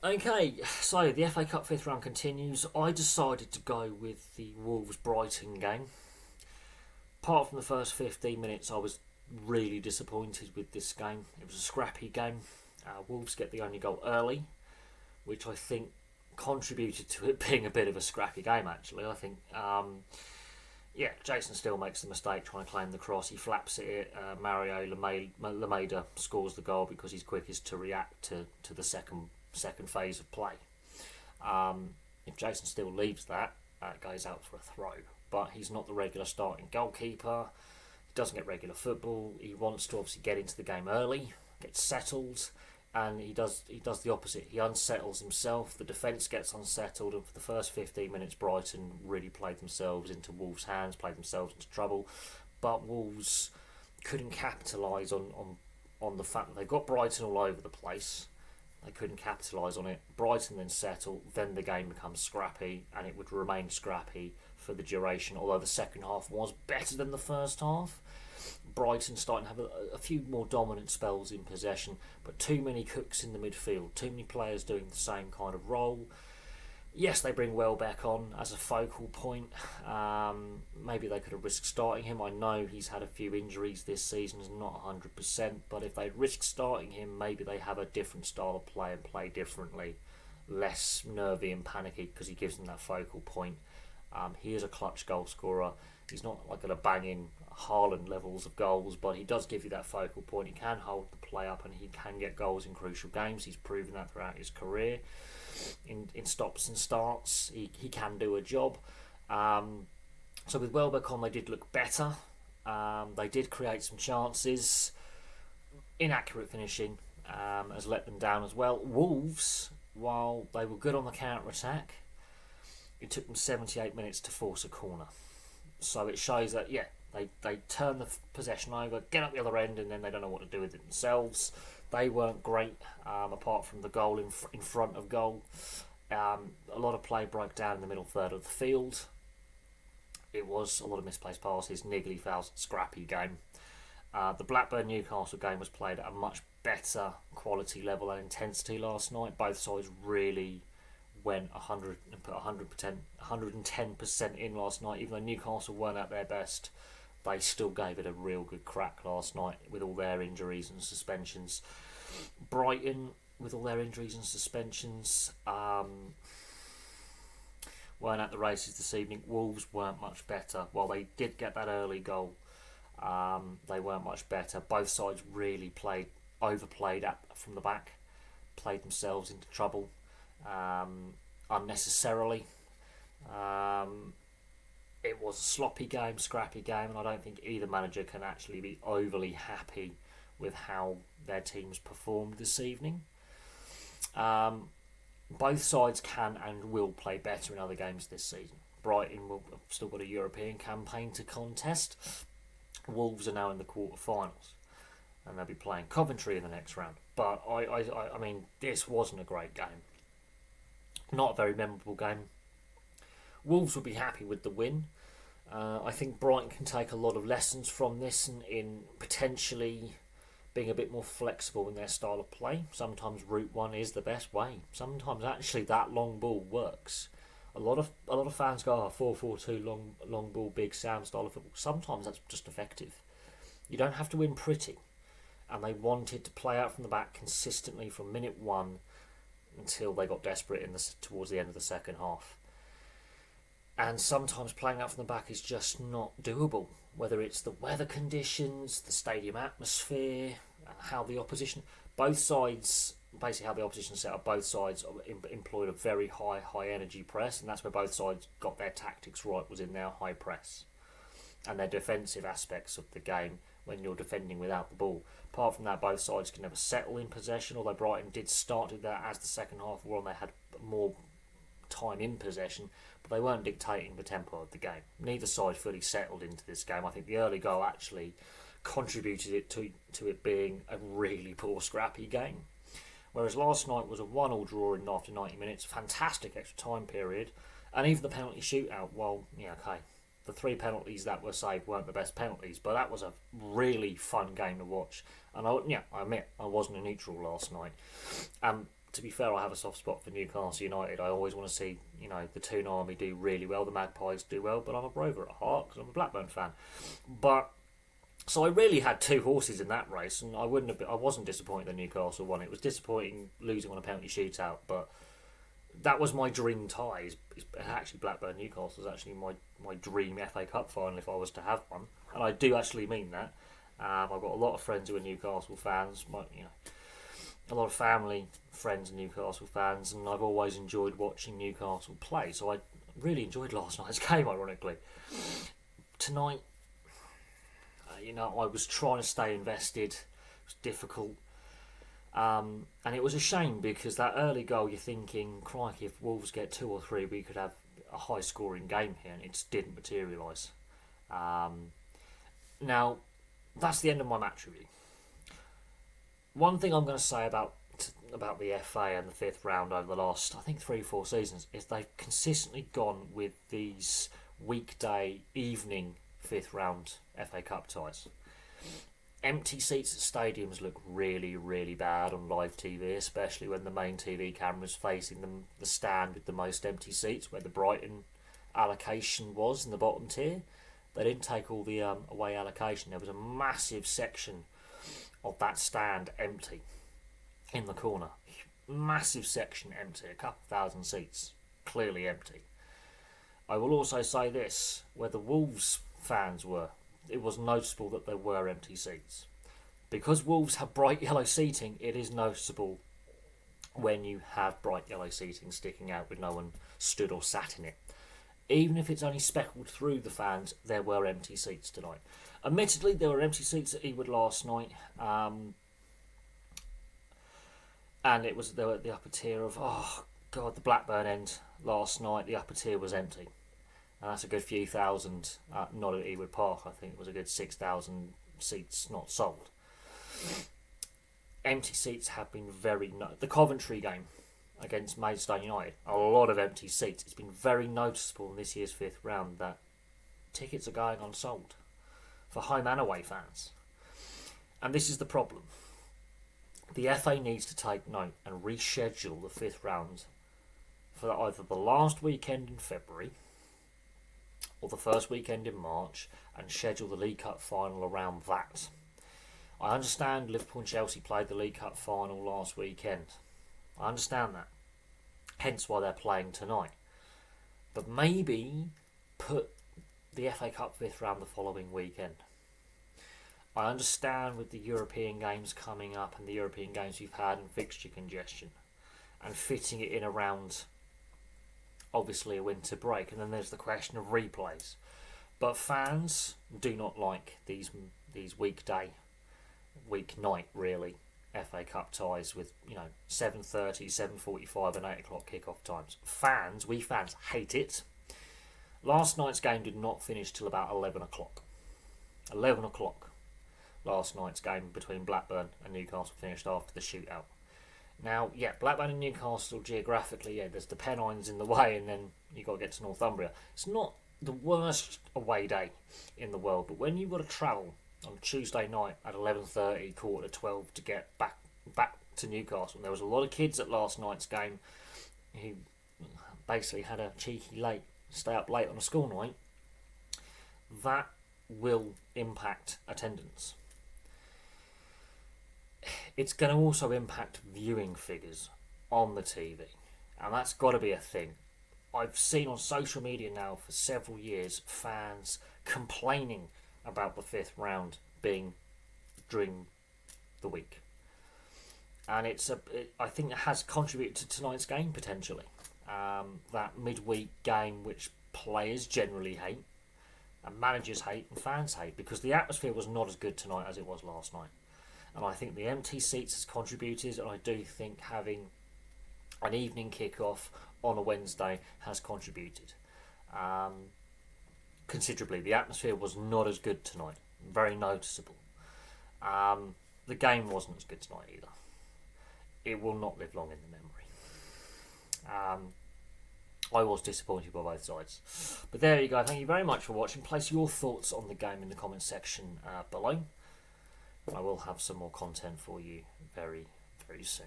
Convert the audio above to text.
Okay, so the FA Cup fifth round continues. I decided to go with the Wolves Brighton game. Apart from the first 15 minutes, I was really disappointed with this game. It was a scrappy game. Wolves get the only goal early, which I think contributed to it being a bit of a scrappy game, actually. I think, Jason still makes the mistake trying to claim the cross. He flaps it. Mario Lameda scores the goal because he's quickest to react to the second phase of play. If Jason still leaves that, it goes out for a throw. But he's not the regular starting goalkeeper. He doesn't get regular football. He wants to obviously get into the game early, get settled, and he does the opposite. He unsettles himself. The defence gets unsettled, and for the first 15 minutes, Brighton really played themselves into Wolves' hands, played themselves into trouble. But Wolves couldn't capitalise on the fact that they got Brighton all over the place. They couldn't capitalise on it. Brighton then settled. Then the game becomes scrappy, and it would remain scrappy for the duration. Although the second half was better than the first half, Brighton starting to have a few more dominant spells in possession, but too many cooks in the midfield. Too many players doing the same kind of role. Yes, they bring Welbeck on as a focal point. Maybe they could have risked starting him. I know he's had a few injuries this season, is not 100%, but if they risk starting him, maybe they have a different style of play and play differently. Less nervy and panicky because he gives them that focal point. He is a clutch goal scorer. He's not like going to bang in Haaland levels of goals, but he does give you that focal point. He can hold the play up and he can get goals in crucial games. He's proven that throughout his career. In stops and starts, he can do a job. So with Welbeck on, they did look better. They did create some chances. Inaccurate finishing has let them down as well. Wolves, while they were good on the counter-attack, it took them 78 minutes to force a corner. So it shows that, they turn the possession over, get up the other end, and then they don't know what to do with it themselves. They weren't great, apart from the goal in front of goal. A lot of play broke down in the middle third of the field. It was a lot of misplaced passes, niggly fouls, scrappy game. The Blackburn-Newcastle game was played at a much better quality level and intensity last night. Both sides really went 100 and put 110% in last night. Even though Newcastle weren't at their best, they still gave it a real good crack last night with all their injuries and suspensions. Brighton, with all their injuries and suspensions, weren't at the races this evening. Wolves weren't much better. While they did get that early goal, they weren't much better. Both sides really overplayed from the back, played themselves into trouble unnecessarily. It was a sloppy game, scrappy game, and I don't think either manager can actually be overly happy with how their teams performed this evening. Both sides can and will play better in other games this season. Brighton will have still got a European campaign to contest. Wolves are now in the quarter-finals, and they'll be playing Coventry in the next round. But I mean, this wasn't a great game. Not a very memorable game. Wolves will be happy with the win. I think Brighton can take a lot of lessons from this in potentially being a bit more flexible in their style of play. Sometimes route one is the best way. Sometimes actually that long ball works. A lot of fans go, 4-4-2 long ball, big Sam style of football. Sometimes that's just effective. You don't have to win pretty. And they wanted to play out from the back consistently from minute one until they got desperate towards the end of the second half. And sometimes playing out from the back is just not doable. Whether it's the weather conditions, the stadium atmosphere, how the opposition... Both sides, basically how the opposition set up, both sides employed a very high energy press, and that's where both sides got their tactics right, was in their high press. And their defensive aspects of the game when you're defending without the ball. Apart from that, both sides can never settle in possession, although Brighton did start to do that as the second half wore on. They had more time in possession, but they weren't dictating the tempo of the game. Neither side fully settled into this game. I think the early goal actually contributed it to it being a really poor scrappy game. Whereas last night was a 1-1 draw in after 90 minutes, fantastic extra time period, and even the penalty shootout, the 3 penalties that were saved weren't the best penalties, but that was a really fun game to watch. And I admit, I wasn't a neutral last night. to be fair, I have a soft spot for Newcastle United. I always want to see, the Toon Army do really well, the Magpies do well, but I'm a Rover at heart because I'm a Blackburn fan. But so I really had two horses in that race, and I wasn't disappointed that Newcastle won. It was disappointing losing on a penalty shootout, but that was my dream tie. Actually, Blackburn Newcastle is actually my dream FA Cup final if I was to have one, and I do actually mean that. I've got a lot of friends who are Newcastle fans. A lot of family friends and Newcastle fans, and I've always enjoyed watching Newcastle play. So I really enjoyed last night's game, ironically. Tonight, I was trying to stay invested. It was difficult. And it was a shame because that early goal, you're thinking, crikey, if Wolves get 2 or 3, we could have a high-scoring game here, and it just didn't materialise. Now, that's the end of my match review. One thing I'm going to say about the FA and the 5th round over the last, I think, 3-4 seasons is they've consistently gone with these weekday evening 5th round FA Cup ties. Empty seats at stadiums look really, really bad on live TV, especially when the main TV camera's facing the stand with the most empty seats, where the Brighton allocation was in the bottom tier. They didn't take all the away allocation. There was a massive section of that stand empty in the corner. Massive section empty, a couple thousand seats clearly empty. I will also say this, where the Wolves fans were, it was noticeable that there were empty seats. Because Wolves have bright yellow seating, it is noticeable when you have bright yellow seating sticking out with no one stood or sat in it. Even if it's only speckled through the fans, there were empty seats tonight. Admittedly, there were empty seats at Ewood last night, and there were the upper tier of, the Blackburn end last night. The upper tier was empty, and that's a good few thousand. Not at Ewood Park, I think it was a good 6,000 seats not sold. Empty seats have been the Coventry game against Maidstone United, a lot of empty seats. It's been very noticeable in this year's 5th round that tickets are going unsold for home and away fans. And this is the problem. The FA needs to take note and reschedule the 5th round for either the last weekend in February or the first weekend in March, and schedule the League Cup final around that. I understand Liverpool and Chelsea played the League Cup final last weekend. I understand that. Hence why they're playing tonight. But maybe put the FA Cup 5th round the following weekend. I understand with the European games coming up and the European games we've had and fixture congestion and fitting it in around obviously a winter break, and then there's the question of replays. But fans do not like these weeknight really FA Cup ties with 7:30, 7:45 and 8 o'clock kick-off times. We fans hate it. Last night's game did not finish till about 11 o'clock. 11 o'clock. Last night's game between Blackburn and Newcastle finished after the shootout. Now, Blackburn and Newcastle geographically, there's the Pennines in the way, and then you've got to get to Northumbria. It's not the worst away day in the world, but when you've got to travel on Tuesday night at 11:30, 11:45 to get back to Newcastle, and there was a lot of kids at last night's game who basically had a cheeky stay up late on a school night, that will impact attendance. It's going to also impact viewing figures on the TV, and that's got to be a thing. I've seen on social media now for several years fans complaining about the 5th round being during the week, and I think it has contributed to tonight's game potentially. That midweek game which players generally hate and managers hate and fans hate, because the atmosphere was not as good tonight as it was last night. And I think the empty seats has contributed, and I do think having an evening kick-off on a Wednesday has contributed considerably. The atmosphere was not as good tonight, very noticeable. The game wasn't as good tonight either. It will not live long in the memory. I was disappointed by both sides. But there you go. Thank you very much for watching. Place your thoughts on the game in the comments section below. I will have some more content for you very, very soon.